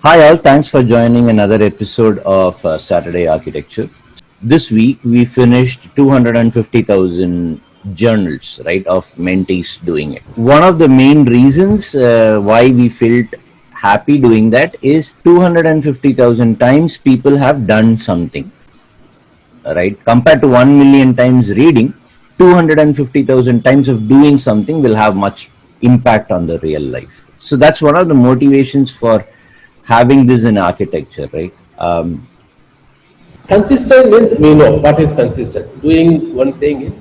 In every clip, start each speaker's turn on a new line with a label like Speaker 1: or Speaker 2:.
Speaker 1: Hi, all. Thanks for joining another episode of Saturday Architecture. This week we finished 250,000 journals, right, of mentees doing it. One of the main reasons why we felt happy doing that is 250,000 times people have done something, right? Compared to 1 million times reading, 250,000 times of doing something will have much impact on the real life. So that's one of the motivations for having this in architecture, right?
Speaker 2: Consistent means we know what is consistent. Doing one thing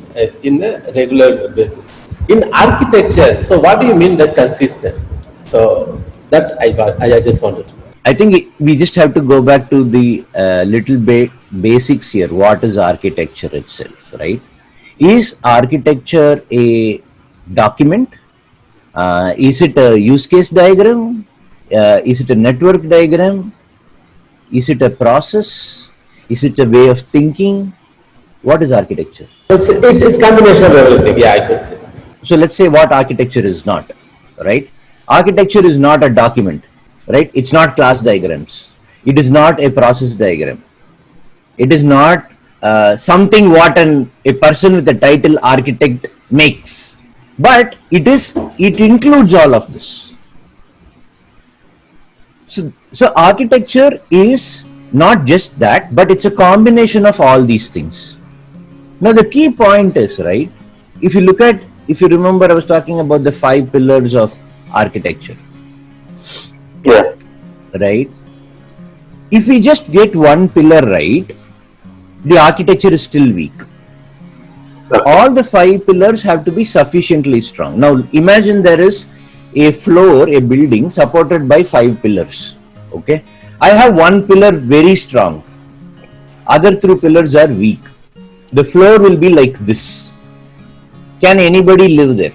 Speaker 2: in a regular basis. In architecture, so what do you mean that consistent? So that I just wanted to know.
Speaker 1: I think we just have to go back to the little bit basics here. What is architecture itself, right? Is architecture a document? Is it a use case diagram? Is it a network diagram? Is it a process? Is it a way of thinking? What is architecture?
Speaker 2: It's combination of everything. Yeah, I could say.
Speaker 1: So let's say what architecture is not, right? Architecture is not a document, right? It's not class diagrams. It is not a process diagram. It is not something what a person with the title architect makes, but it includes all of this. So architecture is not just that, but it's a combination of all these things. Now the key point is, right, if you remember, I was talking about the 5 pillars of architecture.
Speaker 2: Yeah.
Speaker 1: Right? If we just get one pillar right, the architecture is still weak. All the 5 pillars have to be sufficiently strong. Now imagine there is a floor, a building supported by 5 pillars. Okay? I have one pillar very strong. Other 3 pillars are weak. The floor will be like this. Can anybody live there?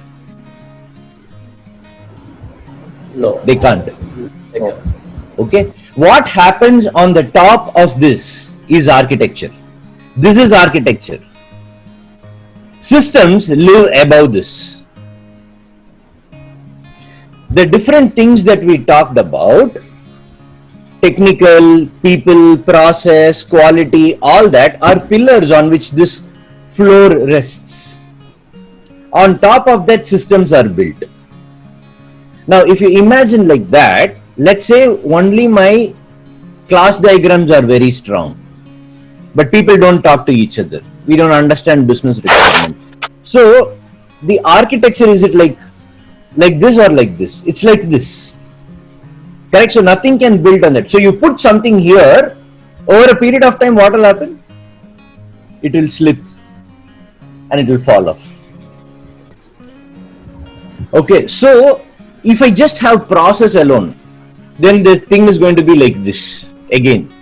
Speaker 2: No.
Speaker 1: They can't.
Speaker 2: No.
Speaker 1: Okay? What happens on the top of this is architecture. This is architecture. Systems live above this. The different things that we talked about, technical, people, process, quality, all that are pillars on which this floor rests. On top of that, systems are built. Now, if you imagine like that, let's say only my class diagrams are very strong, but people don't talk to each other. We don't understand business requirement. So, the architecture, is it like this or like this? It's like this. Correct? So nothing can build on that. So you put something here, over a period of time, what will happen? It will slip and it will fall off. Okay, so if I just have process alone, then the thing is going to be like this again.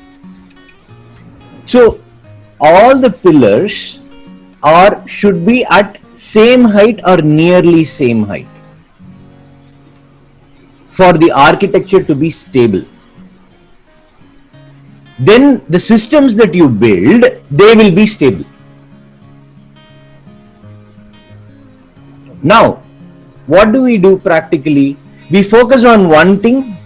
Speaker 1: So all the pillars should be at same height or nearly same height for the architecture to be stable. Then the systems that you build, they will be stable. Now, what do we do practically? We focus on one thing.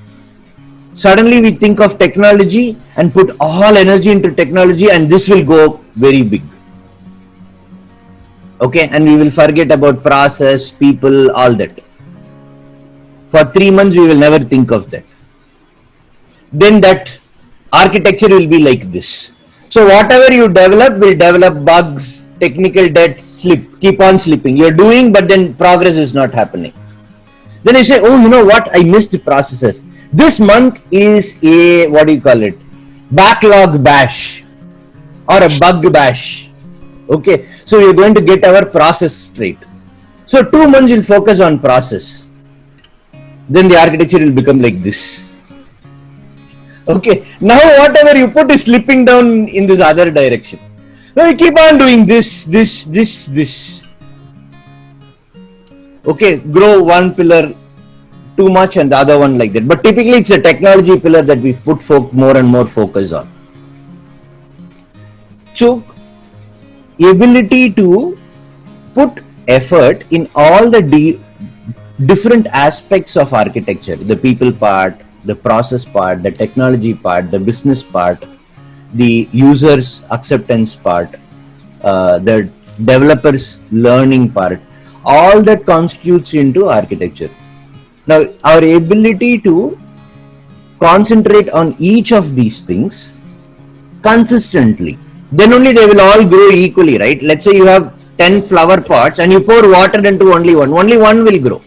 Speaker 1: Suddenly we think of technology and put all energy into technology, and this will go very big. Okay, and we will forget about process, people, all that. For 3 months, we will never think of that. Then that architecture will be like this. So whatever you develop will develop bugs, technical debt, keep on slipping. You're doing, but then progress is not happening. Then you say, oh, you know what? I missed the processes. This month is a, what do you call it? Backlog bash or a bug bash. Okay, so we're going to get our process straight. So 2 months you'll focus on process. Then the architecture will become like this. Okay, now whatever you put is slipping down in this other direction. Now you keep on doing this. Okay, grow one pillar too much and the other one like that. But typically it's a technology pillar that we put more and more focus on. So, ability to put effort in all the different aspects of architecture, the people part, the process part, the technology part, the business part, the users acceptance part, the developers learning part, all that constitutes into architecture. Now, our ability to concentrate on each of these things consistently, then only they will all grow equally, right? Let's say you have 10 flower pots and you pour water into only one will grow.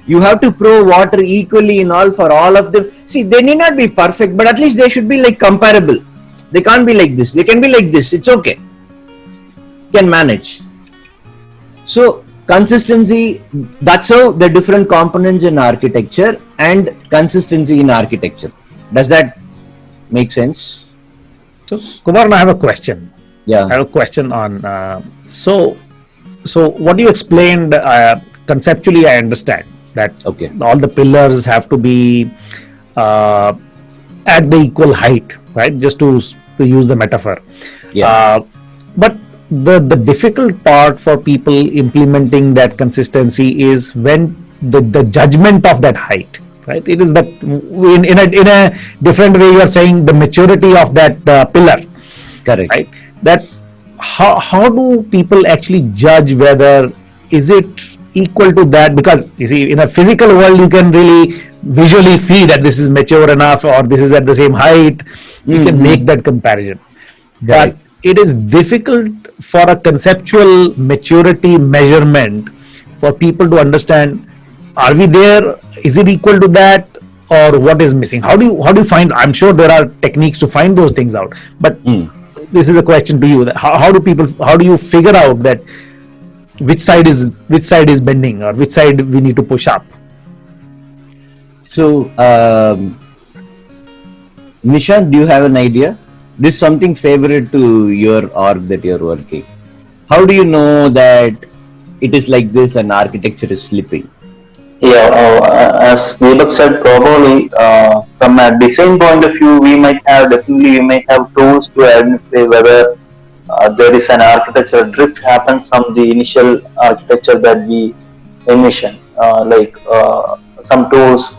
Speaker 1: You have to pour water equally in all for all of them. See, they need not be perfect, but at least they should be like comparable. They can't be like this. They can be like this. It's okay. Can manage. So consistency, that's how the different components in architecture and consistency in architecture. Does that make sense?
Speaker 3: So, Kumar, I have a question.
Speaker 1: Yeah.
Speaker 3: I have a question on, so what you explained, conceptually, I understand that
Speaker 1: Okay.
Speaker 3: all the pillars have to be at the equal height, right? Just to use the metaphor.
Speaker 1: Yeah.
Speaker 3: But the difficult part for people implementing that consistency is when the judgment of that height, right? It is that in a different way you are saying the maturity of that pillar,
Speaker 1: Correct.
Speaker 3: right? That how do people actually judge whether is it equal to that? Because you see, in a physical world you can really visually see that this is mature enough or this is at the same height. You can make that comparison.
Speaker 1: Correct.
Speaker 3: But it is difficult for a conceptual maturity measurement for people to understand, are we there, is it equal to that, or what is missing? How do you find? I'm sure there are techniques to find those things out, but this is a question to you, that how do you figure out that which side is bending or which side we need to push up?
Speaker 1: So, Nishant, do you have an idea? This is something favorite to your org that you're working. How do you know that it is like this and architecture is slipping?
Speaker 4: Yeah, as Deepak said, probably from a design point of view, we might have tools to identify whether there is an architectural drift happen from the initial architecture that we envision. Some tools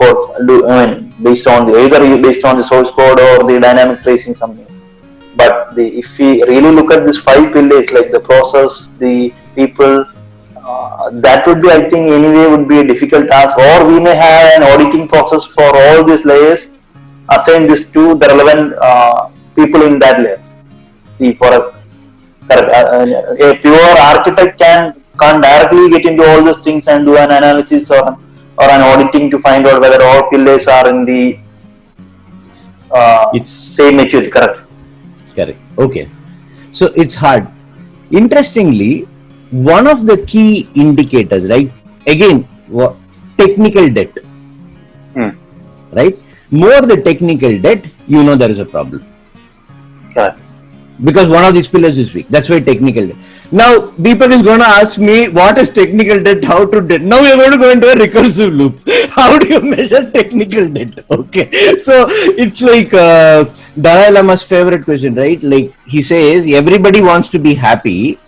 Speaker 4: based on the source code or the dynamic tracing something. But if we really look at these 5 pillars, like the process, the people, that would be, I think, anyway would be a difficult task. Or we may have an auditing process for all these layers, assign this to the relevant people in that layer. See, for a pure architect can't directly get into all those things and do an analysis or an auditing to find out whether all pillars are in the same maturity. Correct.
Speaker 1: Okay. So it's hard. Interestingly, one of the key indicators, right? Again, technical debt. Right? More the technical debt, you know there is a problem.
Speaker 4: Correct.
Speaker 1: Because one of these pillars is weak. That's why technical debt. Now, Deepak is going to ask me, what is technical debt? How to debt? Now we are going to go into a recursive loop. How do you measure technical debt? Okay. So it's like Dalai Lama's favorite question, right? Like he says, everybody wants to be happy.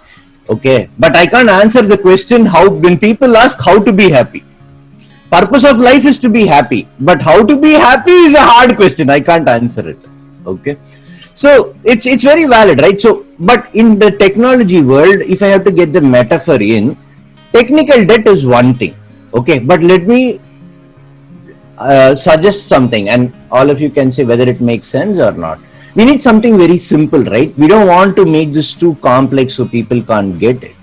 Speaker 1: Okay. But I can't answer the question when people ask how to be happy. Purpose of life is to be happy. But how to be happy is a hard question. I can't answer it. Okay. So it's very valid, right? So, but in the technology world, if I have to get the metaphor in, technical debt is one thing, okay? But let me suggest something, and all of you can say whether it makes sense or not. We need something very simple, right? We don't want to make this too complex so people can't get it.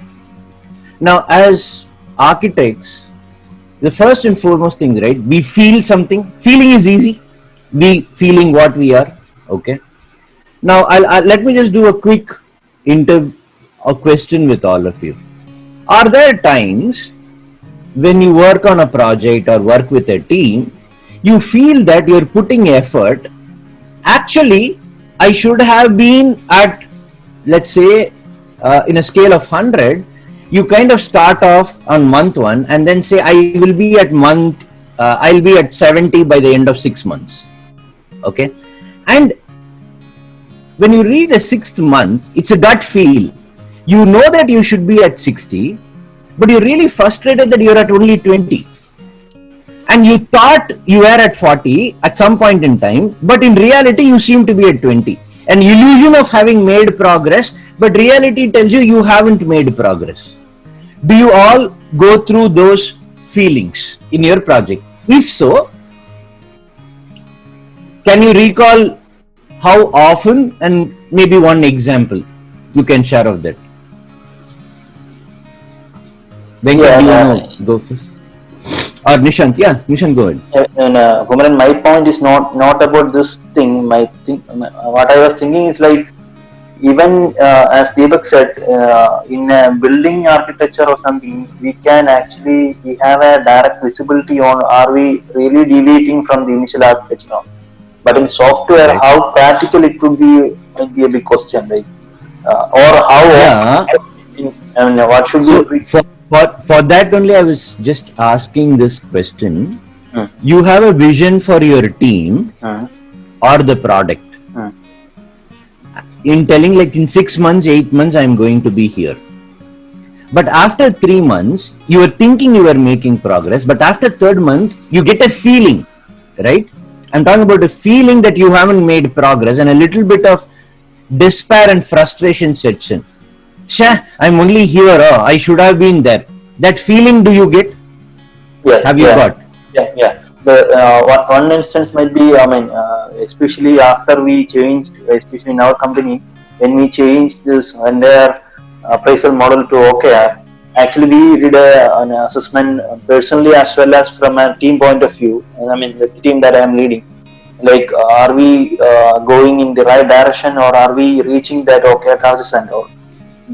Speaker 1: Now, as architects, the first and foremost thing, right? We feel something. Feeling is easy. We feeling what we are, okay? Now, I'll let me just do a quick question with all of you. Are there times when you work on a project or work with a team, you feel that you're putting effort? Actually, I should have been at, let's say, in a scale of 100, you kind of start off on month 1 and then say, I will be at I'll be at 70 by the end of 6 months. Okay. And when you read the 6th month, it's a gut feel. You know that you should be at 60, but you're really frustrated that you're at only 20. and you thought you were at 40 at some point in time, but in reality you seem to be at 20. An illusion of having made progress, but reality tells you you haven't made progress. Do you all go through those feelings in your project? If so, can you recall how often, and maybe one example you can share of that? Venkat,
Speaker 4: Yeah,
Speaker 1: do you know? Go first. Or Nishant? Yeah, Nishant, go ahead.
Speaker 4: And Kumaran, my point is not about this thing. What I was thinking is like, even as Deepak said, in a building architecture or something, we have a direct visibility on are we really deviating from the initial architecture. But in software,
Speaker 1: Right.
Speaker 4: how practical it could be might be a big question, like, or how
Speaker 1: Yeah.
Speaker 4: I mean, what should
Speaker 1: So
Speaker 4: be?
Speaker 1: for that only, I was just asking this question.
Speaker 4: Hmm.
Speaker 1: You have a vision for your team or the product. In telling, like, in 6 months, 8 months, I'm going to be here. But after 3 months, you were thinking you were making progress, but after third month, you get a feeling, right? I'm talking about a feeling that you haven't made progress, and a little bit of despair and frustration sets in. Shah, I'm only here. Oh, I should have been there. That feeling, do you get?
Speaker 4: Yes,
Speaker 1: Have you
Speaker 4: yeah.
Speaker 1: got?
Speaker 4: Yeah. The one instance might be, I mean, especially after we changed, especially in our company, when we changed this entire appraisal model to OKR. Actually, we did an assessment personally as well as from a team point of view. I mean, the team that I am leading. Like, are we going in the right direction, or are we reaching that OKR targets and all?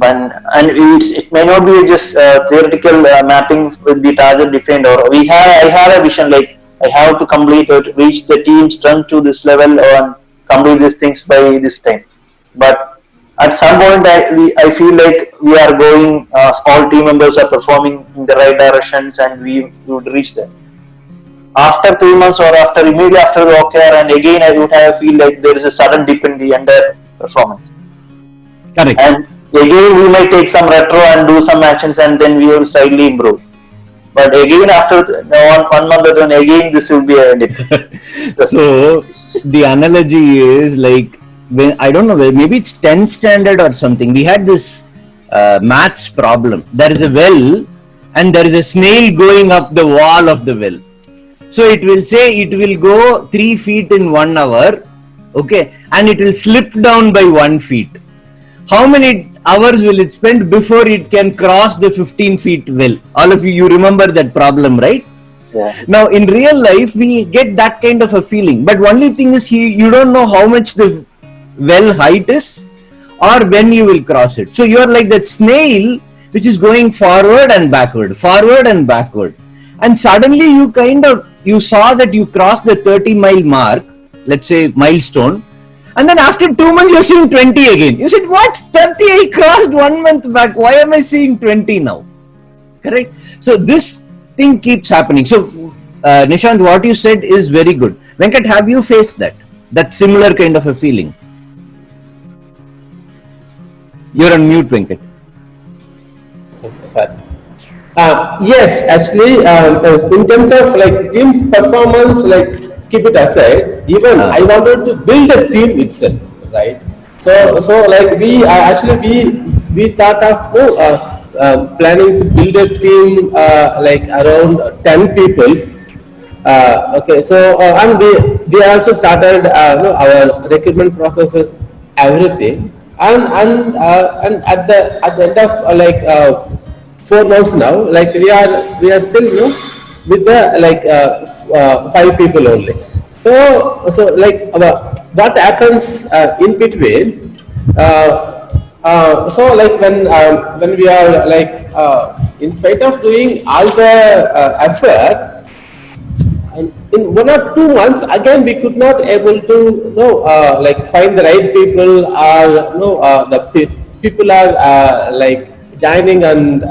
Speaker 4: And it may not be just theoretical mapping with the target defined, or I have a vision, like I have to complete it, reach the team strength to this level, and complete these things by this time. But at some point, I feel like we are going, all team members are performing in the right directions, and we would reach them. After 3 months or immediately after the OKR, and again I would have feel like there is a sudden dip in the entire performance.
Speaker 1: Correct.
Speaker 4: And again, we might take some retro and do some actions, and then we will slightly improve. But again, after 1 month or two, again this will be a dip.
Speaker 1: So the analogy is like, when I don't know, maybe it's 10th standard or something. We had this maths problem. There is a well, and there is a snail going up the wall of the well. So it will say it will go 3 feet in 1 hour, okay, and it will slip down by 1 feet. How many hours will it spend before it can cross the 15 feet well? All of you remember that problem, right?
Speaker 4: Yeah.
Speaker 1: Now, in real life, we get that kind of a feeling. But only thing is, you don't know how much the well height is or when you will cross it. So, you are like that snail which is going forward and backward, forward and backward. And suddenly you saw that you crossed the 30-mile mark, let's say milestone. And then after 2 months, you're seeing 20 again. You said, what? 30, I crossed 1 month back. Why am I seeing 20 now? Correct? So this thing keeps happening. So, Nishant, what you said is very good. Venkat, have you faced that? That similar kind of a feeling? You're on mute, Venkat.
Speaker 2: Sorry. Yes, actually, in terms of like team's performance, like keep it aside. Even I wanted to build a team itself, right? So like we thought of planning to build a team like around 10 people. Okay, so and we also started our recruitment processes, everything, and at the end of 4 months now, like we are still with the 5 people only. So like what happens in between? So like when we are like in spite of doing all the effort, and in 1 or 2 months again we could not able to like find the right people, or the people are like joining, and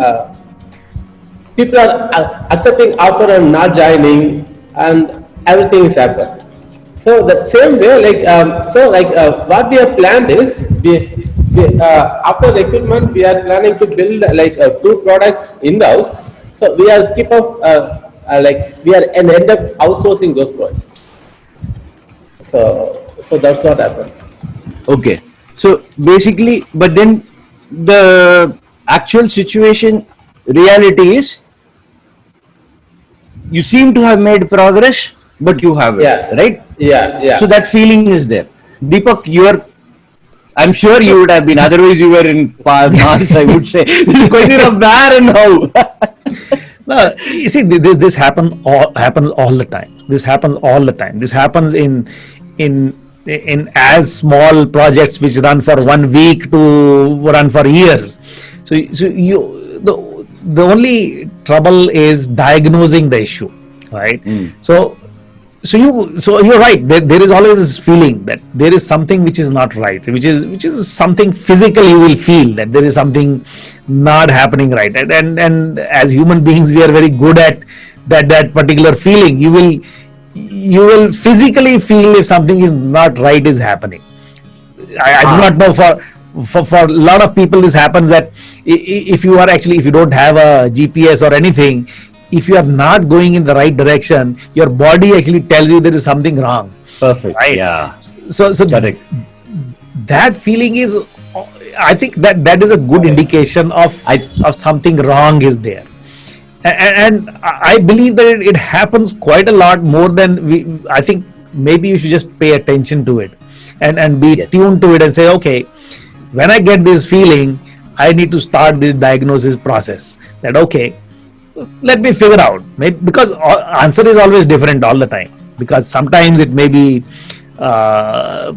Speaker 2: people are accepting offer and not joining, and everything is happened. So that same way, what we have planned is after recruitment we are planning to build like 2 products in house. So we are keep up like we are and end up outsourcing those projects. So that's what happened.
Speaker 1: Okay. So basically, but then the actual situation, reality is, you seem to have made progress, but you haven't,
Speaker 2: Yeah.
Speaker 1: right?
Speaker 2: Yeah.
Speaker 1: So that feeling is there. Deepak, I'm sure you would have been, otherwise you were in Mars, I would say. This is question of where and how.
Speaker 3: No, you see, this happens all the time. This happens all the time. This happens in as small projects which run for 1 week to run for years. So the only trouble is diagnosing the issue, right? So you're right. There is always this feeling that there is something which is not right, which is something physical. You will feel that there is something not happening right, and as human beings, we are very good at that particular feeling. You will physically feel if something is not right is happening. I do not know for a lot of people this happens that if you don't have a GPS or anything, if you are not going in the right direction, your body actually tells you there is something wrong.
Speaker 1: Perfect.
Speaker 3: Right?
Speaker 1: Yeah.
Speaker 3: So
Speaker 1: Correct.
Speaker 3: that feeling is, I think that is a good indication of something wrong is there. And I believe that it happens quite a lot more than I think maybe you should just pay attention to it and be
Speaker 1: Yes.
Speaker 3: tuned to it and say, okay, when I get this feeling, I need to start this diagnosis process. That okay, let me figure out. Maybe, because answer is always different all the time. Because sometimes it may be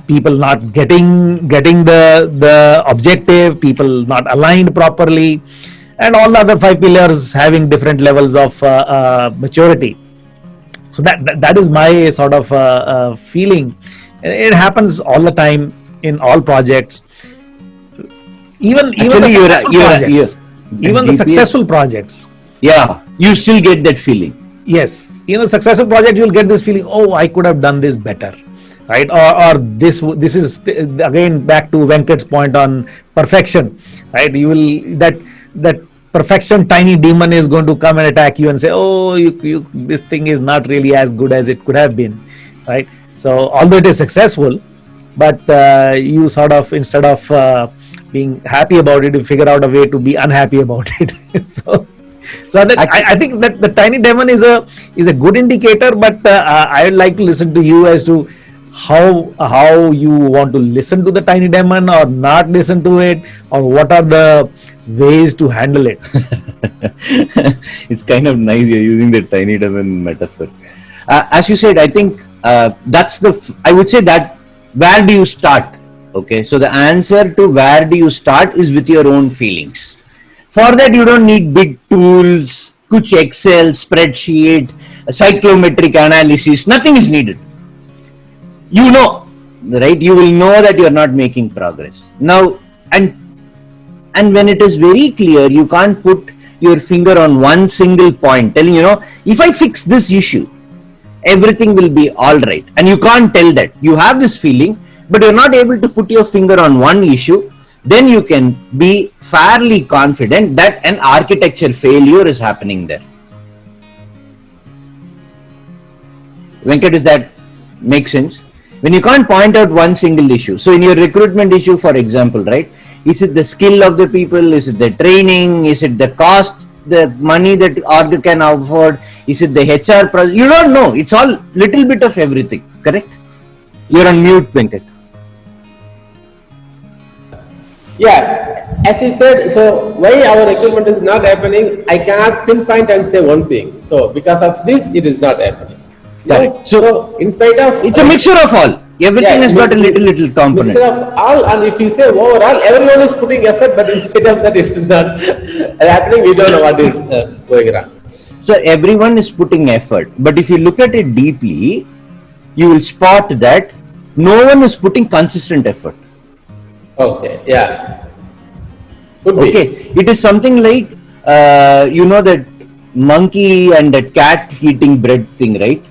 Speaker 3: people not getting the objective, people not aligned properly, and all the other 5 pillars having different levels of maturity. So that is my sort of feeling. It happens all the time in all projects. Even
Speaker 1: Actually,
Speaker 3: the successful projects.
Speaker 1: Yeah, you still get that feeling.
Speaker 3: Yes, in a successful project, you'll get this feeling. Oh, I could have done this better, right? Or this is again back to Venkat's point on perfection, right? You will that perfection tiny demon is going to come and attack you and say, oh, you this thing is not really as good as it could have been, right? So although it is successful, but you sort of, instead of being happy about it, you figure out a way to be unhappy about it. So that I think that the tiny demon is a good indicator, but I would like to listen to you as to how you want to listen to the tiny demon or not listen to it, or what are the ways to handle it.
Speaker 1: It's kind of nice you're using the tiny demon metaphor. As you said, I think I would say that where do you start? Okay, so the answer to where do you start is with your own feelings. For that, you don't need big tools, kuch Excel, spreadsheet, psychometric analysis, nothing is needed. You know, right? You will know that you are not making progress. Now, and when it is very clear, you can't put your finger on one single point, telling, if I fix this issue, everything will be all right. And you can't tell that. You have this feeling, but you're not able to put your finger on one issue. Then you can be fairly confident that an architecture failure is happening there. Venkat, does that make sense? When you can't point out one single issue. So in your recruitment issue, for example, right? Is it the skill of the people? Is it the training? Is it the cost, the money that org can afford? Is it the HR process? You don't know. It's all little bit of everything, correct? You're on mute, Venkat.
Speaker 2: Yeah, as you said, so why our recruitment is not happening, I cannot pinpoint and say one thing. So because of this, it is not happening.
Speaker 1: Correct.
Speaker 2: So in spite of...
Speaker 1: It's a mixture of all. Everything has got a little component.
Speaker 2: Mixture of all, and if you say overall, everyone is putting effort, but in spite of that, it is not happening. We don't know what is going wrong.
Speaker 1: So everyone is putting effort. But if you look at it deeply, you will spot that no one is putting consistent effort.
Speaker 2: Okay, yeah. Could be.
Speaker 1: Okay, it is something like, that monkey and that cat eating bread thing, right?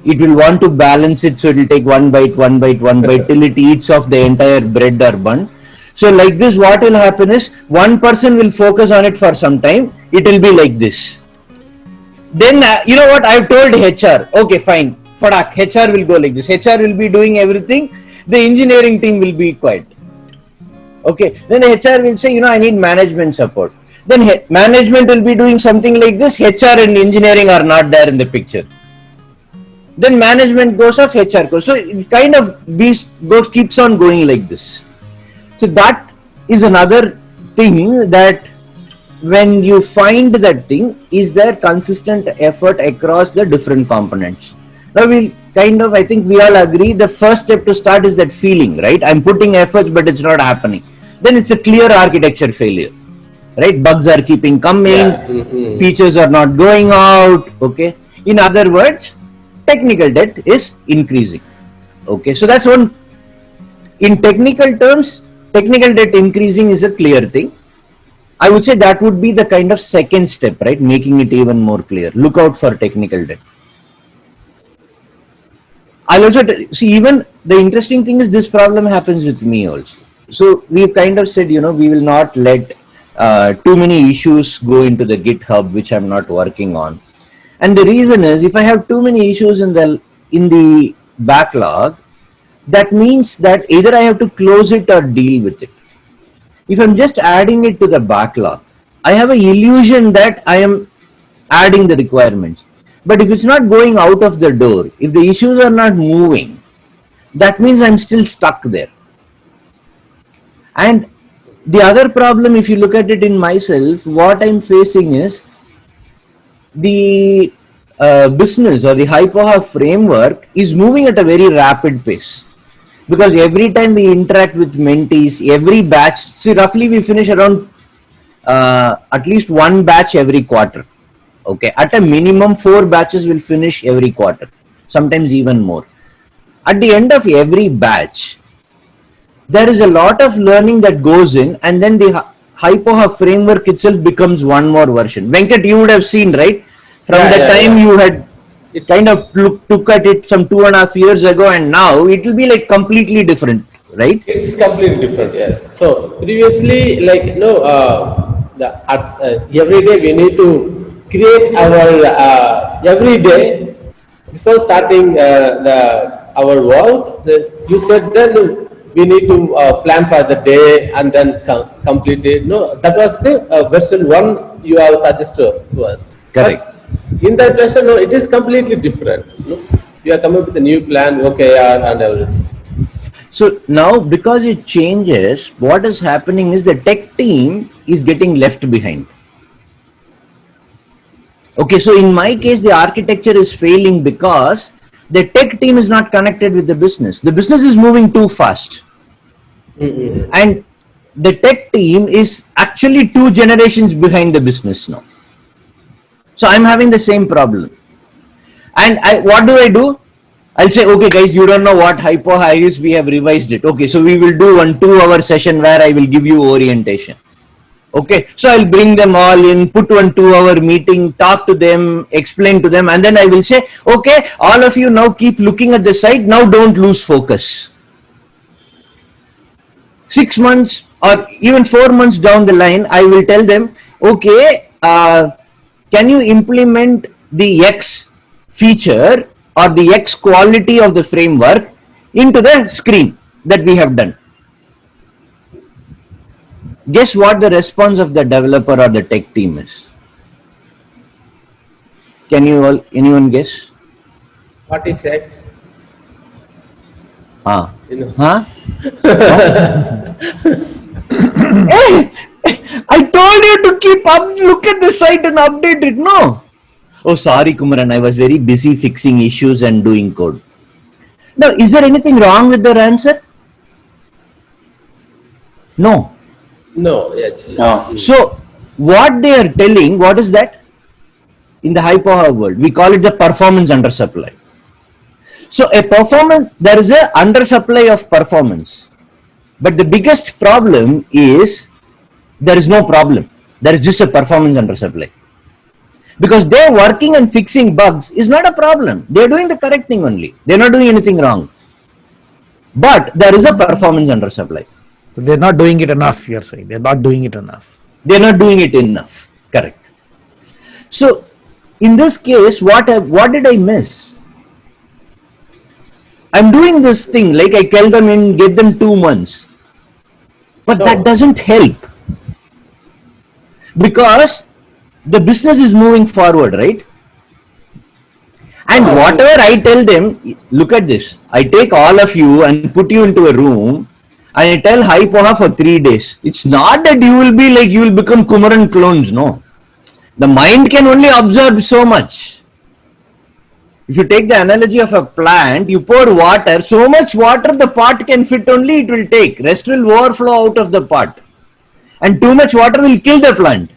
Speaker 1: It will want to balance it, so it will take one bite till it eats off the entire bread or bun. So like this, what will happen is, one person will focus on it for some time, it will be like this. Then, you know what, I've told HR, okay, fine, Fadak, HR will go like this. HR will be doing everything. The engineering team will be quiet. Okay, then the HR will say, I need management support. Then management will be doing something like this. HR and engineering are not there in the picture. Then management goes off, HR goes. So it kind of keeps on going like this. So that is another thing, that when you find that thing, is there consistent effort across the different components? Now I think we all agree the first step to start is that feeling, right? I'm putting efforts, but it's not happening. Then it's a clear architecture failure, right? Bugs are keeping coming, features are not going out, okay? In other words, technical debt is increasing, okay? So that's one. In technical terms, technical debt increasing is a clear thing. I would say that would be the kind of second step, right? Making it even more clear. Look out for technical debt. I'll also see, even the interesting thing is this problem happens with me also. So we've kind of said, we will not let too many issues go into the GitHub, which I'm not working on. And the reason is, if I have too many issues in the backlog, that means that either I have to close it or deal with it. If I'm just adding it to the backlog, I have an illusion that I am adding the requirements. But if it's not going out of the door, if the issues are not moving, that means I'm still stuck there. And the other problem, if you look at it in myself, what I'm facing is the business or the HypoHub framework is moving at a very rapid pace. Because every time we interact with mentees, every batch, see, roughly we finish around at least one batch every quarter. Okay, at a minimum 4 batches will finish every quarter, sometimes even more. At the end of every batch, there is a lot of learning that goes in, and then the HypoHub framework itself becomes one more version. Venkat, you would have seen, right? From the time you had kind of took at it some 2.5 years ago, and now it will be like completely different, right?
Speaker 2: It's completely different, yes. So previously, every day we need to create our every day before starting our work. You said then we need to plan for the day and then complete it. No, that was the version 1 you have suggested to us.
Speaker 1: Correct.
Speaker 2: But in that version, no, it is completely different. No? You are coming with a new plan, OKR and everything.
Speaker 1: So now, because it changes, what is happening is the tech team is getting left behind. Okay, so in my case, the architecture is failing because the tech team is not connected with the business. The business is moving too fast. And the tech team is actually 2 generations behind the business now. So I'm having the same problem. And what do? I'll say, okay guys, you don't know what HypoHub is, we have revised it. Okay, so we will do one 2-hour session where I will give you orientation. Okay, so I'll bring them all in, put one 2-hour meeting, talk to them, explain to them, and then I will say, okay, all of you now keep looking at the site, now don't lose focus. 6 months or even 4 months down the line, I will tell them, okay, can you implement the X feature or the X quality of the framework into the screen that we have done? Guess what the response of the developer or the tech team is? Can anyone guess?
Speaker 2: What is X?
Speaker 1: Huh? Hey, I told you to look at the site and update it, no? Oh, sorry, Kumaran, I was very busy fixing issues and doing code. Now, is there anything wrong with their answer? No.
Speaker 2: No, yes.
Speaker 4: No.
Speaker 1: So, what they are telling, what is that? In the HypoHub world, we call it the performance undersupply. So, there is a undersupply of performance. But the biggest problem is, there is no problem. There is just a performance undersupply. Because they're working and fixing bugs is not a problem. They're doing the correct thing only. They're not doing anything wrong. But there is a performance undersupply.
Speaker 3: So they're not doing it enough, you're saying. They're not doing it enough.
Speaker 1: They're not doing it enough. Correct. So in this case, what did I miss? I'm doing this thing, like I tell them in, get them 2 months. But
Speaker 2: So-
Speaker 1: that doesn't help. Because the business is moving forward, right? And whatever I tell them, look at this. I take all of you and put you into a room and I tell high poha for 3 days. It's not that you will be like, you will become Kumaran clones, no. The mind can only absorb so much. If you take the analogy of a plant, you pour water, so much water the pot can fit only it will take. Rest will overflow out of the pot. And too much water will kill the plant.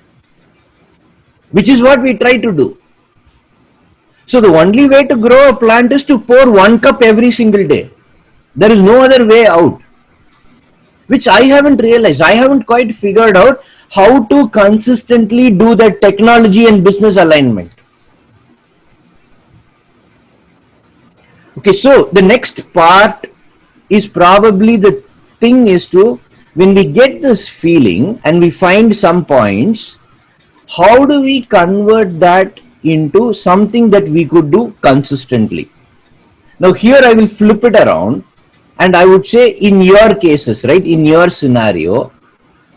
Speaker 1: Which is what we try to do. So the only way to grow a plant is to pour 1 cup every single day. There is no other way out. Which I haven't realized. I haven't quite figured out how to consistently do that technology and business alignment. Okay, so the next part is probably the thing is to, when we get this feeling and we find some points, how do we convert that into something that we could do consistently? Now here I will flip it around and I would say in your cases, right, in your scenario,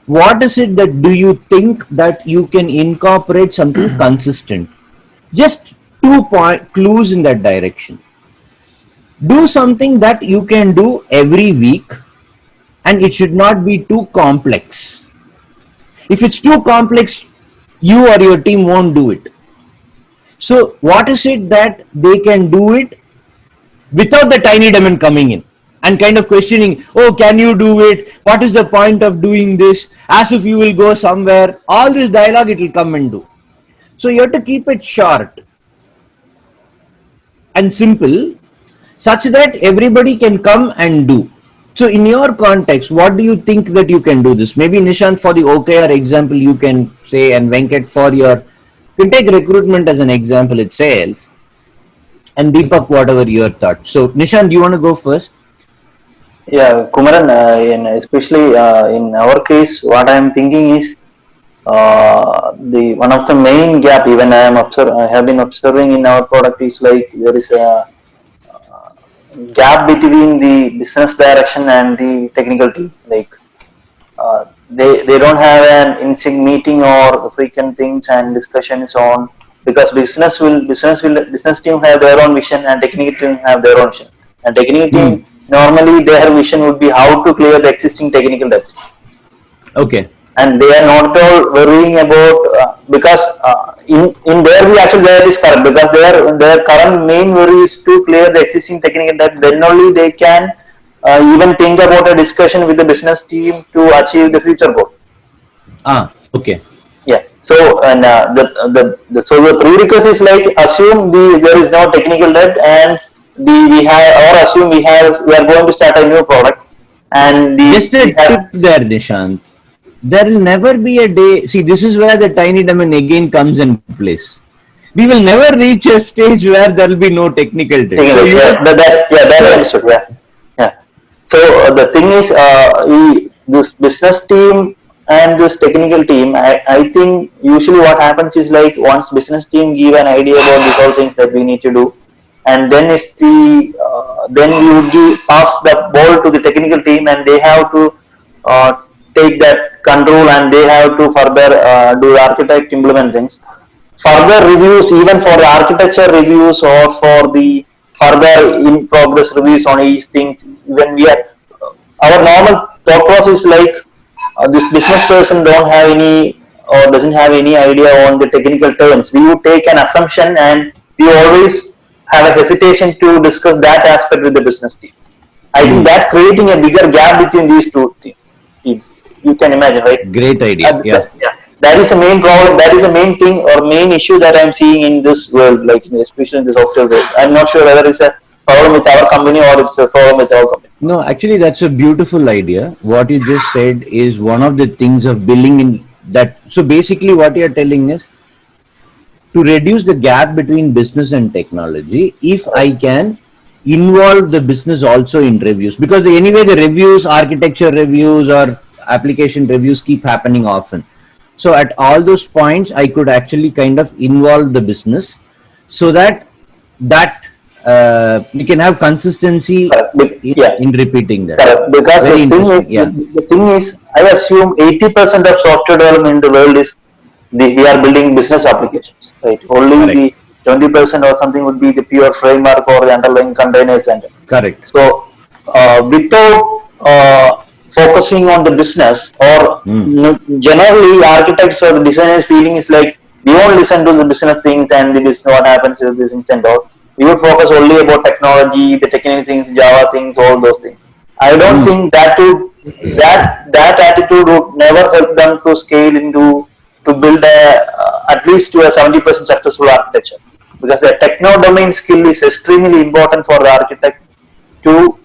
Speaker 1: what is it that do you think that you can incorporate something consistent? Just 2 clues in that direction. Do something that you can do every week and it should not be too complex. If it's too complex, you or your team won't do it. So what is it that they can do it without the tiny demon coming in and kind of questioning, oh, can you do it? What is the point of doing this? As if you will go somewhere. All this dialogue it will come and do. So you have to keep it short and simple such that everybody can come and do. So in your context, what do you think that you can do this? Maybe Nishant, for the OKR example, you can say, and Venkat for your, you can take recruitment as an example itself, and Deepak, whatever your thought. So Nishant, do you want to go first?
Speaker 4: Yeah, Kumaran, especially in our case, what I am thinking is the one of the main gap. Even I have been observing in our product is like there is a gap between the business direction and the technical team. Like they don't have an in-sync meeting or frequent things and discussions on, because business team have their own vision and technical team have their own vision. And technical team normally their vision would be how to clear the existing technical debt.
Speaker 1: Okay.
Speaker 4: And they are not all worrying about because in their view actually that is correct, because their current main worry is to clear the existing technical debt. Then only they can even think about a discussion with the business team to achieve the future goal.
Speaker 1: Okay.
Speaker 4: Yeah. So and so the prerequisite is like assume there is no technical debt and we are going to start a new product and
Speaker 1: Just a tip there, Nishant. There will never be a day. See, this is where the tiny demon again comes in place. We will never reach a stage where there will be no technical debt. So
Speaker 4: that I understood. Yeah. So the thing is, this business team and this technical team, I think usually what happens is like once business team give an idea about these all things that we need to do, and then it's then you pass the ball to the technical team and they have to take that control and they have to further do the architect implement things. Further reviews, even for the architecture reviews or for the further in progress reviews on each things, when we are our normal thought process is like this business person don't have any or doesn't have any idea on the technical terms. We would take an assumption and we always have a hesitation to discuss that aspect with the business team. I think that creating a bigger gap between these two teams. You can imagine, right?
Speaker 1: Great idea. Yeah.
Speaker 4: That is the main problem. That is the main thing or main issue that I'm seeing in this world, like especially in the software world. I'm not sure whether it's a problem with our company or it's a problem with our company.
Speaker 1: No, actually, that's a beautiful idea. What you just said is one of the things of building in that. So basically, what you're telling is to reduce the gap between business and technology. If I can involve the business also in reviews, because anyway, the reviews, architecture reviews or application reviews keep happening often. So at all those points, I could actually kind of involve the business so that we can have consistency
Speaker 4: Yeah.
Speaker 1: in repeating that.
Speaker 4: Correct. Because
Speaker 1: Very
Speaker 4: the thing is,
Speaker 1: interesting, yeah.
Speaker 4: the thing is, I assume 80% of software development in the world is we are building business applications, right? Only
Speaker 1: Correct.
Speaker 4: the 20% or something would be the pure framework or the underlying containers and
Speaker 1: Correct.
Speaker 4: so without focusing on the business or generally architects or the designers feeling is like we won't listen to the business things and the business what happens with the things and all. We would focus only about technology, the technical things, Java things, all those things. I don't think that attitude would never help them to scale into to build at least to a 70% successful architecture because the techno domain skill is extremely important for the architect to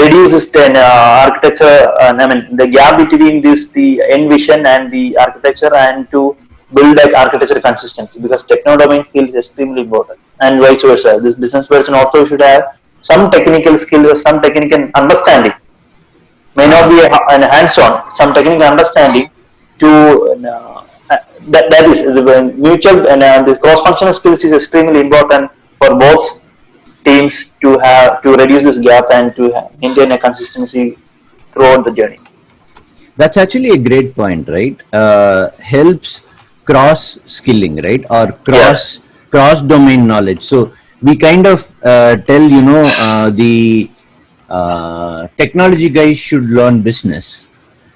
Speaker 4: reduce this architecture. I mean the gap between this the end vision and the architecture and to build like architecture consistency because techno domain skill is extremely important and vice versa. This business person also should have some technical skill or some technical understanding. May not be a hands-on, some technical understanding to that is the mutual and the cross-functional skills is extremely important for both teams to have to reduce this gap and to maintain a consistency throughout the journey.
Speaker 1: That's actually a great point, right? Helps cross skilling, right? Or cross domain knowledge. So we kind of tell the technology guys should learn business.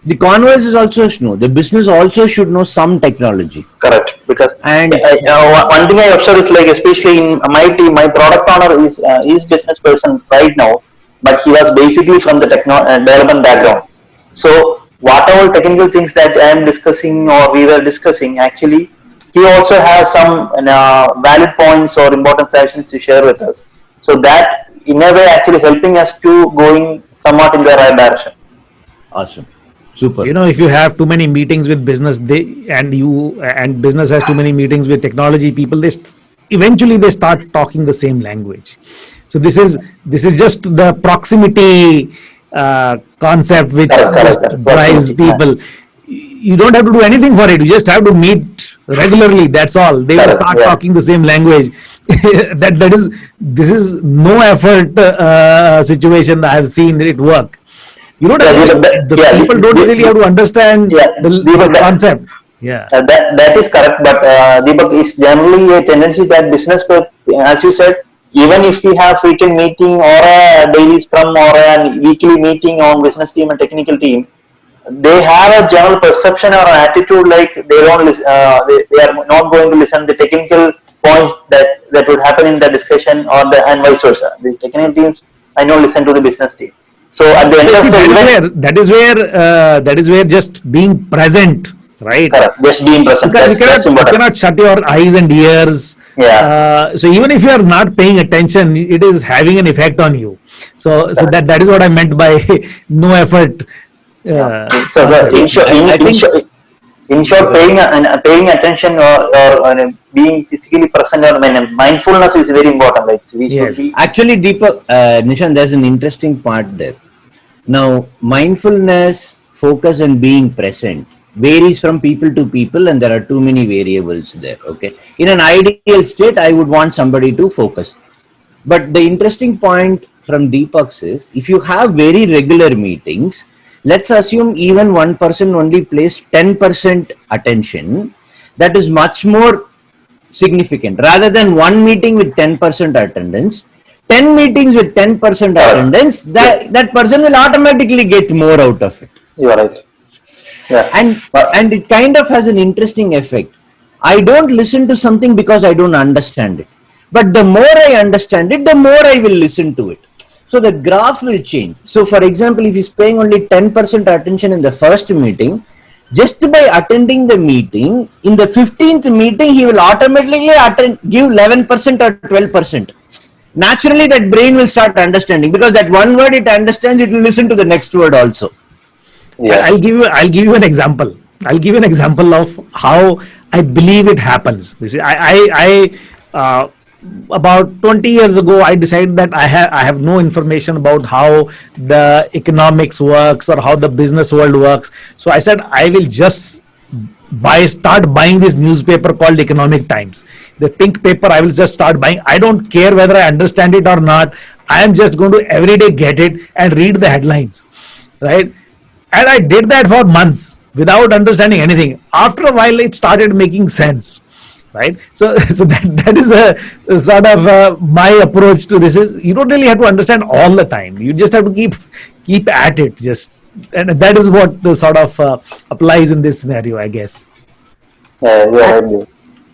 Speaker 1: The converse is also the business also should know some technology.
Speaker 4: Correct, because
Speaker 1: And
Speaker 4: one thing I observe is like especially in my team, my product owner is business person right now, but he was basically from the development background. So whatever technical things that I am discussing or we were discussing, actually he also has some valid points or important sessions to share with us. So that in a way actually helping us to going somewhat in the right direction.
Speaker 1: awesome. Super.
Speaker 3: If you have too many meetings with business, and business has too many meetings with technology people, eventually they start talking the same language. So this is just the proximity concept which just drives people. You don't have to do anything for it. You just have to meet regularly. That's all. They will start talking the same language. This is no effort situation. I have seen it work. People don't really have to understand the concept. Yeah,
Speaker 4: that is correct. But Deepak, is generally a tendency that business, as you said, even if we have frequent meeting or a daily scrum or a weekly meeting on business team and technical team, they have a general perception or an attitude like they don't listen, they are not going to listen to the technical points that would happen in the discussion and vice versa. The technical teams I know listen to the business team. So at the end of the event,
Speaker 3: that is where just being present, right?
Speaker 4: Correct. Just being present.
Speaker 3: Because you cannot shut your eyes and ears.
Speaker 4: Yeah.
Speaker 3: So even if you are not paying attention, it is having an effect on you. So that is what I meant by no effort.
Speaker 4: In short, paying attention or being physically present or mindfulness is very important. Like we should be.
Speaker 1: Actually, Deepak, Nishan, there's an interesting part there. Now, mindfulness, focus, and being present varies from people to people, and there are too many variables there. Okay, in an ideal state, I would want somebody to focus. But the interesting point from Deepak's is, if you have very regular meetings, let's assume even one person only plays 10% attention, that is much more significant. Rather than one meeting with 10% attendance, 10 meetings with 10% attendance, that person will automatically get more out of it.
Speaker 4: You are right. Yeah.
Speaker 1: And it kind of has an interesting effect. I don't listen to something because I don't understand it. But the more I understand it, the more I will listen to it. So the graph will change. So for example, if he's paying only 10% attention in the first meeting, just by attending the meeting, in the 15th meeting, he will automatically give 11% or 12%. Naturally, that brain will start understanding because that one word it understands, it will listen to the next word also.
Speaker 4: Yeah.
Speaker 3: I'll give you an example. I'll give you an example of how I believe it happens. You see, about 20 years ago, I decided that I have no information about how the economics works or how the business world works. So I said I will just start buying this newspaper called Economic Times. The pink paper, I will just start buying. I don't care whether I understand it or not. I am just going to every day get it and read the headlines, right? And I did that for months without understanding anything. After a while, it started making sense, right? So, that is a sort of my approach to this. Is you don't really have to understand all the time. You just have to keep at it. Just, and that is what the sort of applies in this scenario, I guess.
Speaker 4: Yeah.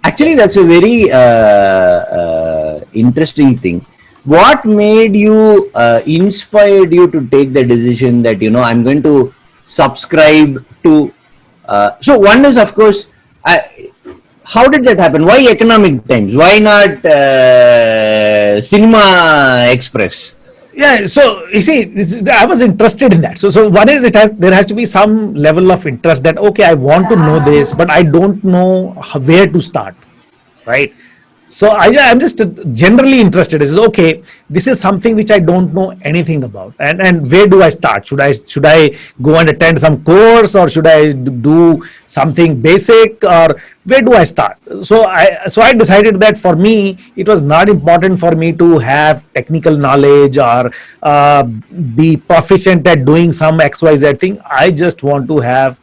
Speaker 1: Actually, that's a very interesting thing. What made you, inspired you to take the decision that, I'm going to subscribe to, so one is, of course, how did that happen? Why Economic Times? Why not Cinema Express?
Speaker 3: Yeah, so you see, I was interested in that. So one is there has to be some level of interest that, okay, I want to know this, but I don't know where to start, right? So I'm just generally interested. Is okay, this is something which I don't know anything about, and where do I start? Should I go and attend some course, or should I do something basic, or where do I start? So I decided that for me it was not important for me to have technical knowledge or be proficient at doing some XYZ thing. I just want to have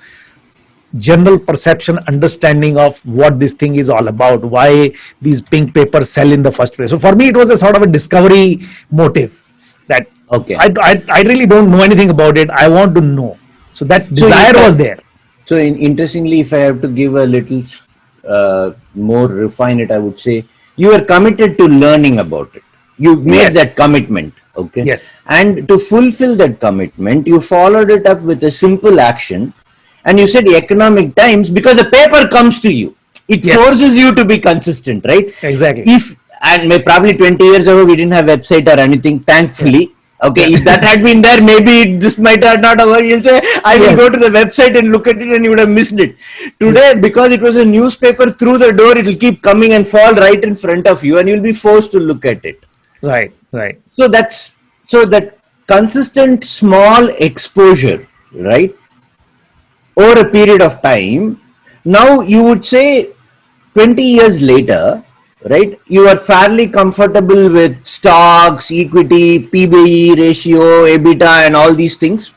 Speaker 3: general perception, understanding of what this thing is all about, why these pink papers sell in the first place. So for me, it was a sort of a discovery motive that
Speaker 1: Okay.
Speaker 3: I really don't know anything about it. I want to know. So that desire was there.
Speaker 1: So interestingly, if I have to give a little more refine it, I would say you were committed to learning about it. You made
Speaker 3: Yes.
Speaker 1: that commitment. Okay.
Speaker 3: Yes.
Speaker 1: And to fulfill that commitment, you followed it up with a simple action. And you said Economic Times because the paper comes to you. It
Speaker 3: Yes.
Speaker 1: forces you to be consistent, right?
Speaker 3: Exactly.
Speaker 1: Probably 20 years ago, we didn't have website or anything, thankfully. Okay, if that had been there, maybe this might have not have. You'll say, I will
Speaker 3: Yes.
Speaker 1: go to the website and look at it, and you would have missed it. Today, because it was a newspaper, through the door, it will keep coming and fall right in front of you, and you'll be forced to look at it.
Speaker 3: Right.
Speaker 1: So that consistent small exposure, right, over a period of time. Now you would say 20 years later, right, you are fairly comfortable with stocks, equity, PBE ratio, EBITDA, and all these things.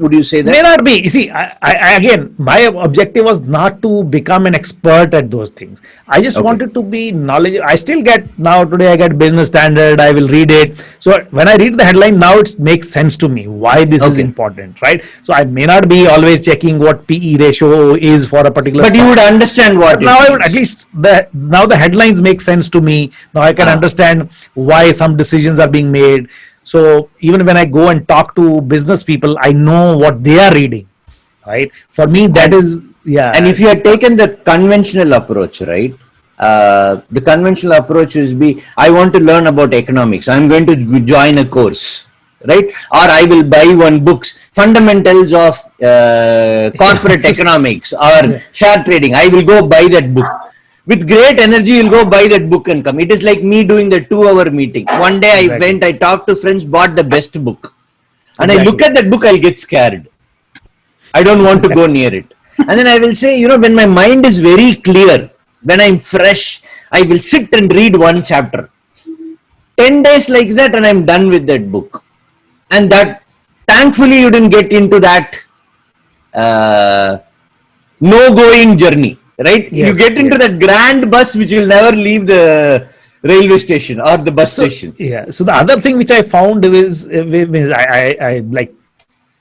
Speaker 1: Would you say
Speaker 3: May
Speaker 1: that?
Speaker 3: not be. You see, I again, my objective was not to become an expert at those things. I just
Speaker 1: Okay.
Speaker 3: wanted to be knowledgeable. I still get now today. I get Business Standard. I will read it. So when I read the headline, now it makes sense to me why this is
Speaker 1: Okay.
Speaker 3: important, right? So I may not be always checking what PE ratio is for a particular.
Speaker 1: But you
Speaker 3: stock.
Speaker 1: would understand what
Speaker 3: But now
Speaker 1: it
Speaker 3: I would
Speaker 1: means.
Speaker 3: at least now the headlines make sense to me. Now I can understand why some decisions are being made. So even when I go and talk to business people, I know what they are reading, right? For me, that is, yeah.
Speaker 1: And if you had taken the conventional approach, right? The conventional approach is I want to learn about economics. I'm going to join a course, right? Or I will buy one books, fundamentals of corporate economics or share trading. I will go buy that book. With great energy, you'll go buy that book and come. It is like me doing the 2-hour meeting. One day I went, I talked to friends, bought the best book. And I look at that book, I'll get scared. I don't want to go near it. And then I will say, when my mind is very clear, when I'm fresh, I will sit and read one chapter. 10 days like that and I'm done with that book. And that, thankfully, you didn't get into that no-going journey, right?
Speaker 3: Yes,
Speaker 1: You get into
Speaker 3: yes.
Speaker 1: that grand bus which will never leave the railway station or the bus station.
Speaker 3: Yeah. So the other thing which I found is I like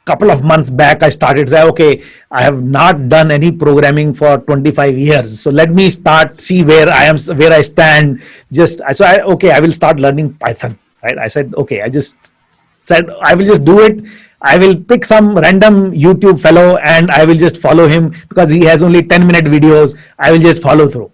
Speaker 3: couple of months back I started say, okay, I have not done any programming for 25 years. So let me see where I stand. I will start learning Python. Right. I said, okay, I just said I will just do it. I will pick some random YouTube fellow and I will just follow him because he has only 10-minute videos. I will just follow through.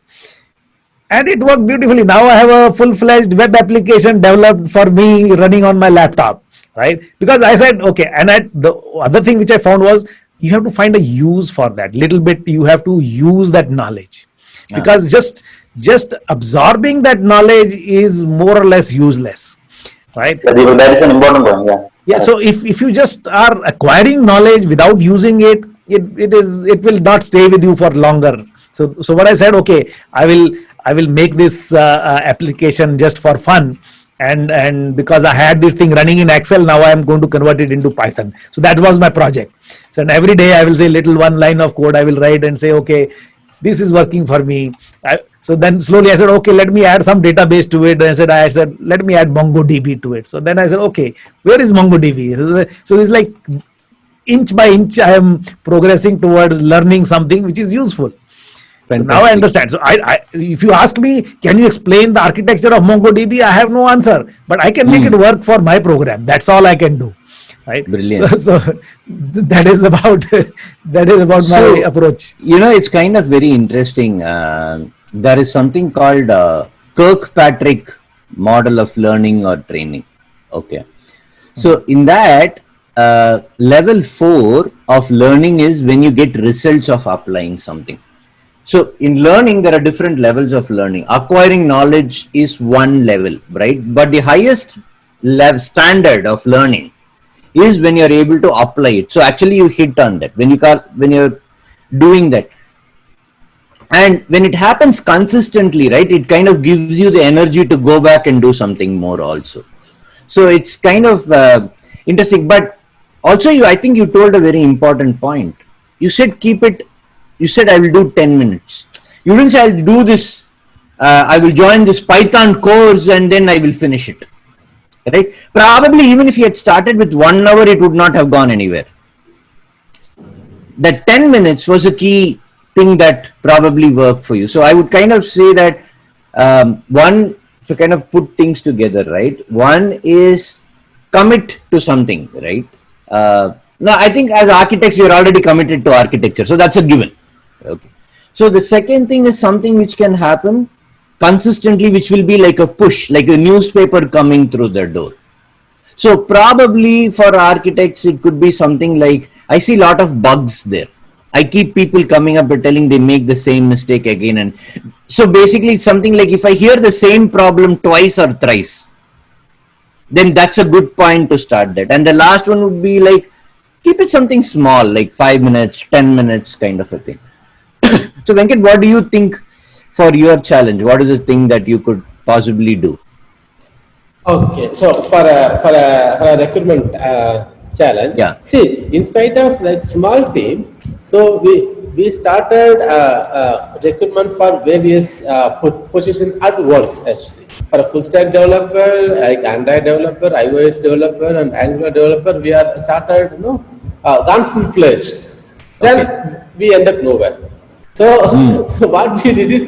Speaker 3: And it worked beautifully. Now I have a full-fledged web application developed for me running on my laptop, right? Because I said, okay, and the other thing which I found was you have to find a use for that. Little bit you have to use that knowledge. Because just absorbing that knowledge is more or less useless, right?
Speaker 4: That is an important point. Yeah.
Speaker 3: Yeah, so if you just are acquiring knowledge without using it, it will not stay with you for longer. So what I said, okay, I will make this application just for fun, and because I had this thing running in Excel, now I am going to convert it into Python. So that was my project. So and every day I will say little one line of code I will write and say, okay, this is working for me. So then slowly I said, okay, let me add some database to it. I said, let me add MongoDB to it. So then I said, okay, where is MongoDB? So it's like inch by inch I am progressing towards learning something which is useful. So now I understand. So if you ask me, can you explain the architecture of MongoDB? I have no answer, but I can make it work for my program. That's all I can do. Right?
Speaker 1: Brilliant.
Speaker 3: So that is about my approach.
Speaker 1: It's kind of very interesting. There is something called Kirkpatrick model of learning or training. Okay. So in that, level 4 of learning is when you get results of applying something. So in learning, there are different levels of learning. Acquiring knowledge is one level, right? But the highest standard of learning is when you're able to apply it. So actually you hit on that when you're doing that. And when it happens consistently, right, it kind of gives you the energy to go back and do something more also. So it's kind of interesting. But also I think you told a very important point. You said I will do 10 minutes. You didn't say I'll do this, I will join this Python course and then I will finish it. Right? Probably even if you had started with 1 hour, it would not have gone anywhere. That 10 minutes was a key thing that probably worked for you. So I would kind of say that to kind of put things together, right? One is commit to something, right? Now I think as architects, you're already committed to architecture. So that's a given. Okay. So the second thing is something which can happen consistently, which will be like a push, like a newspaper coming through the door. So probably for architects, it could be something like, I see a lot of bugs there. I keep people coming up and telling they make the same mistake again. And so basically it's something like if I hear the same problem twice or thrice, then that's a good point to start that. And the last one would be like, keep it something small, like 5 minutes, 10 minutes kind of a thing. So Venkat, what do you think for your challenge? What is the thing that you could possibly do?
Speaker 2: Okay, so for a recruitment challenge,
Speaker 1: Yeah.
Speaker 2: see, in spite of that small team, so we started recruitment for various positions at once actually. For a full stack developer, like Android developer, iOS developer, and Angular developer, we are started, gone full fledged. Then we end up nowhere. So, so what we did is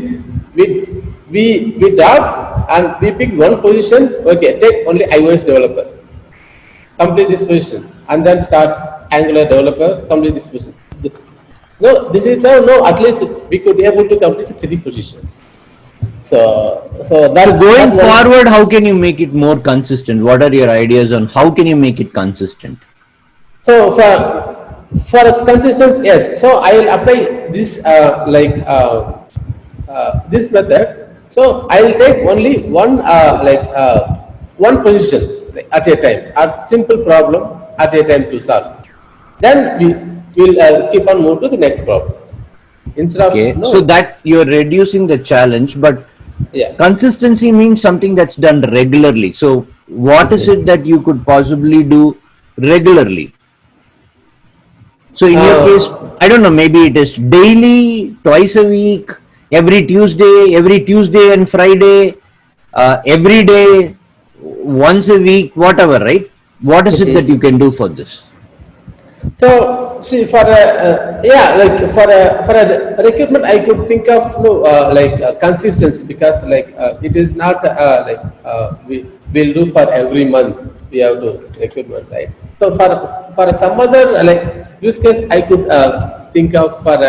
Speaker 2: we dropped and we picked one position. Okay, take only iOS developer, complete this position, and then start Angular developer, complete this position. No, this is how at least we could be able to complete 3 positions. So
Speaker 1: going forward, how can you make it more consistent? What are your ideas on how can you make it consistent?
Speaker 2: So for a consistency, yes. So I will apply this this method. So I will take only one one position at a time, a simple problem at a time to solve. Then we will keep on move to the next problem. Instead of
Speaker 1: so that you're reducing the challenge, but
Speaker 2: yeah.
Speaker 1: Consistency means something that's done regularly. So what is it that you could possibly do regularly? So in your case, I don't know, maybe it is daily, twice a week, every Tuesday and Friday, every day, once a week, whatever, right? What is it that you can do for this?
Speaker 2: So see, for a recruitment, I could think of consistency, because it is not we will do for every month we have to recruitment, right? So for some other use case, I could think of for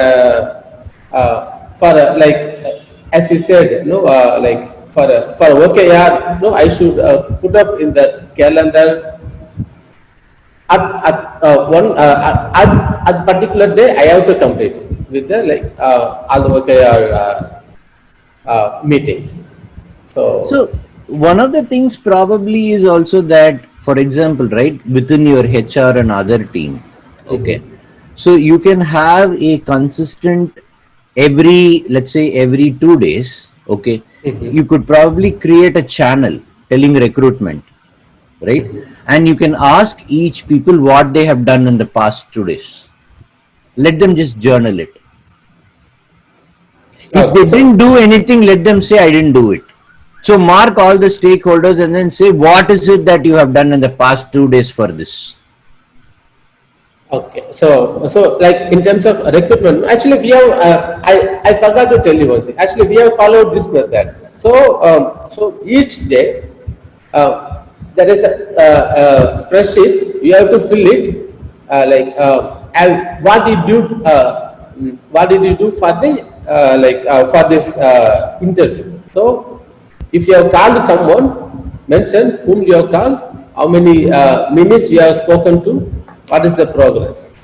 Speaker 2: as you said, for OKR, I should put up in the calendar. At particular day, I have to complete with the all the OKR meetings. So
Speaker 1: one of the things probably is also that, for example, right, within your HR and other team, okay, So you can have a consistent every, let's say every 2 days. Okay. You could probably create a channel telling recruitment, right? And you can ask each people what they have done in the past 2 days. Let them just journal it. If they didn't do anything, let them say, I didn't do it. So mark all the stakeholders and then say, what is it that you have done in the past 2 days for this?
Speaker 2: Okay, so like in terms of recruitment, actually we have, I forgot to tell you one thing. Actually, we have followed this method. So each day, there is a spreadsheet. You have to fill it, and what did you do for the for this interview? So if you have called someone, mention whom you have called, how many minutes you have spoken to, what is the progress.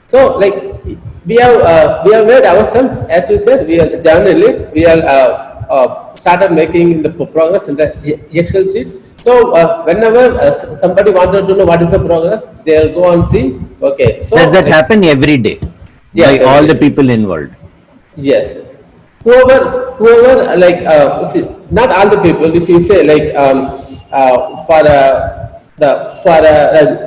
Speaker 2: So like we have made ourselves, as you said, we are journal we are started making the progress in the Excel sheet. So whenever somebody wanted to know what is the progress, they'll go and see. Okay, so
Speaker 1: does that happen every day?
Speaker 2: Yes,
Speaker 1: by all
Speaker 2: every
Speaker 1: the
Speaker 2: day.
Speaker 1: people involved?
Speaker 2: Yes. Whoever see, not all the people. If you say for a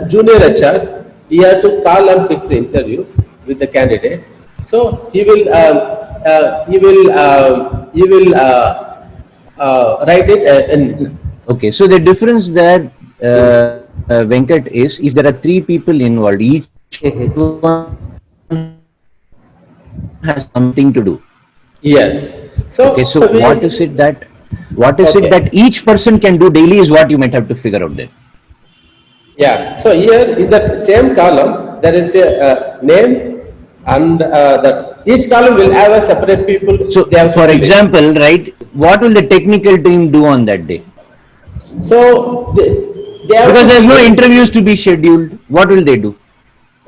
Speaker 2: junior HR, he had to call and fix the interview with the candidates. So he will write it in.
Speaker 1: Okay, so the difference there, Venkat, is if there are 3 people involved, each one has something to do.
Speaker 2: Yes. So
Speaker 1: Okay, so
Speaker 2: we-
Speaker 1: what is it
Speaker 2: Okay.
Speaker 1: that each person can do daily is what you might have to figure out then.
Speaker 2: Yeah. So here in that same column, there is a name, and that each column will have a separate people.
Speaker 1: So,
Speaker 2: they have to
Speaker 1: for
Speaker 2: fill it.
Speaker 1: example, right, what will the technical team do on that day?
Speaker 2: So they have
Speaker 1: Because
Speaker 2: to
Speaker 1: there's no
Speaker 2: fill it.
Speaker 1: interviews to be scheduled. What will they do?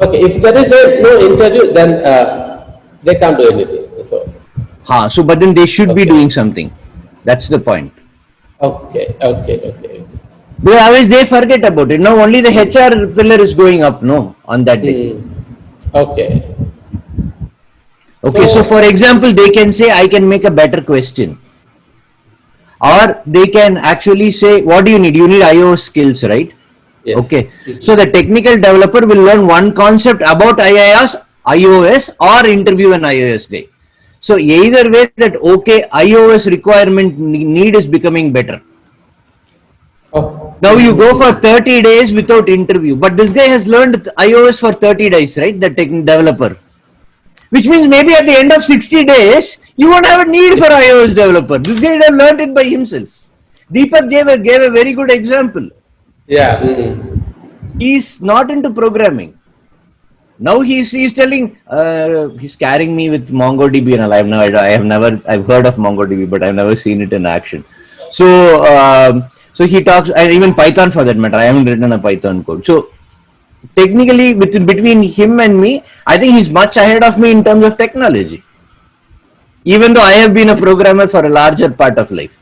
Speaker 2: Okay, if there is no interview, then they can't do anything.
Speaker 1: So but then they should be
Speaker 2: Okay.
Speaker 1: doing something. That's the point.
Speaker 2: Okay.
Speaker 1: Because otherwise they forget about it. Now only the HR pillar is going up, no, on that day.
Speaker 2: Okay.
Speaker 1: Okay, so for example, they can say, I can make a better question. Or they can actually say, what do you need? You need iOS skills, right?
Speaker 2: Yes.
Speaker 1: Okay. So the technical developer will learn one concept about iOS or interview an iOS guy. So either way that, okay, iOS requirement need is becoming better.
Speaker 2: Oh.
Speaker 1: Now you go for 30 days without interview, but this guy has learned iOS for 30 days, right? The developer. Which means maybe at the end of 60 days, you won't have a need for iOS developer. This guy would have learned it by himself. Deepak gave a very good example.
Speaker 2: Yeah.
Speaker 1: He's not into programming. Now he's telling, he's carrying me with MongoDB, and I've heard of MongoDB, but I've never seen it in action. So he talks, and even Python for that matter. I haven't written a Python code. So technically, between him and me, I think he's much ahead of me in terms of technology. Even though I have been a programmer for a larger part of life.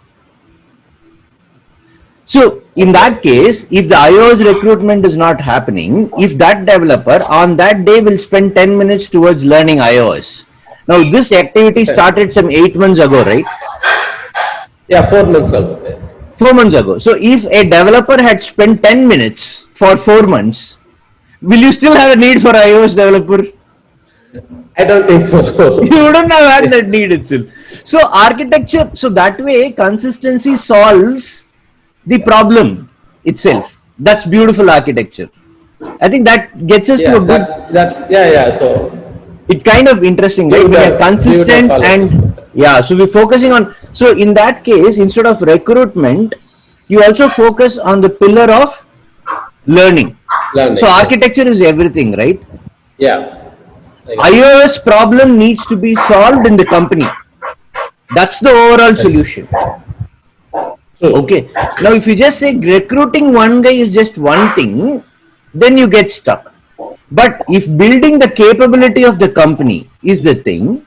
Speaker 1: So in that case, if the iOS recruitment is not happening, if that developer on that day will spend 10 minutes towards learning iOS. Now this activity started some 8 months ago, right?
Speaker 2: Yeah, 4 months ago. Yes.
Speaker 1: 4 months ago. So if a developer had spent 10 minutes for 4 months, will you still have a need for iOS developer?
Speaker 2: I don't think so.
Speaker 1: You wouldn't have had that need itself. So architecture, so that way consistency solves the problem itself. That's beautiful architecture. I think that gets us
Speaker 2: Yeah,
Speaker 1: to a good.
Speaker 2: So
Speaker 1: It's kind of interesting, right? We are consistent and so we're focusing on. So in that case, instead of recruitment, you also focus on the pillar of learning. So architecture is everything, right?
Speaker 2: Yeah.
Speaker 1: iOS problem needs to be solved in the company. That's the overall solution. Okay. Now, if you just say recruiting one guy is just one thing, then you get stuck. But if building the capability of the company is the thing,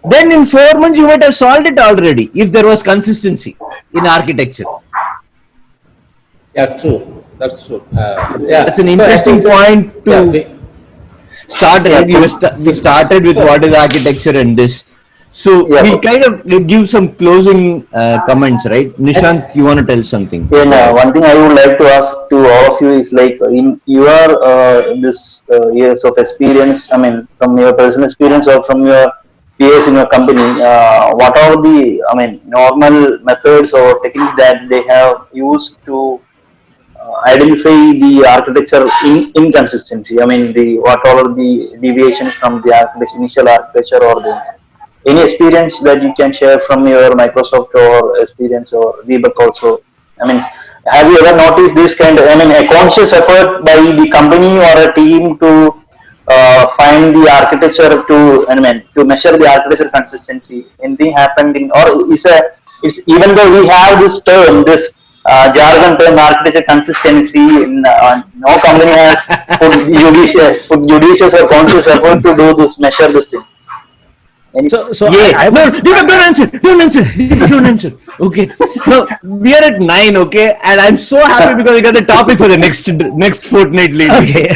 Speaker 1: then in 4 months you might have solved it already if there was consistency in architecture.
Speaker 2: Yeah, true. That's true.
Speaker 1: That's an interesting point to. started.
Speaker 4: Yeah,
Speaker 1: We started with what is architecture and this. So
Speaker 4: Yeah.
Speaker 1: we'll kind of give some closing comments, right? Nishant, you want to tell something?
Speaker 4: Then one thing I would like to ask to all of you is like in your this years of experience, I mean from your personal experience or from your peers in your company, what are the normal methods or techniques that they have used to identify the architecture inconsistency? I mean the what are the deviations from the initial architecture or the any experience that you can share from your Microsoft or experience or Deepak also? I mean, have you ever noticed this kind of, I mean, a conscious effort by the company or a team to find the architecture to, I mean, to measure the architecture consistency? Anything happened in, or is a, it's even though we have this term, this jargon term, architecture consistency, no company has put judicious or conscious effort to do this, measure this thing.
Speaker 3: So
Speaker 1: Yeah.
Speaker 3: I
Speaker 1: No,
Speaker 3: was
Speaker 1: Deepak, don't answer. Don't answer. Deepak, don't answer. Okay. No, we are at 9. Okay, and I'm so happy because I got the topic for the next fortnight later.
Speaker 3: okay.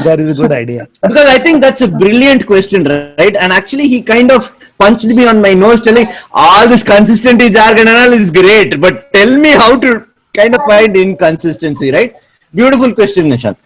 Speaker 3: That is a good idea.
Speaker 1: Because I think that's a brilliant question, right? And actually, he kind of punched me on my nose, telling all this consistency jargon and all is great, but tell me how to kind of find inconsistency, right? Beautiful question, Nishant.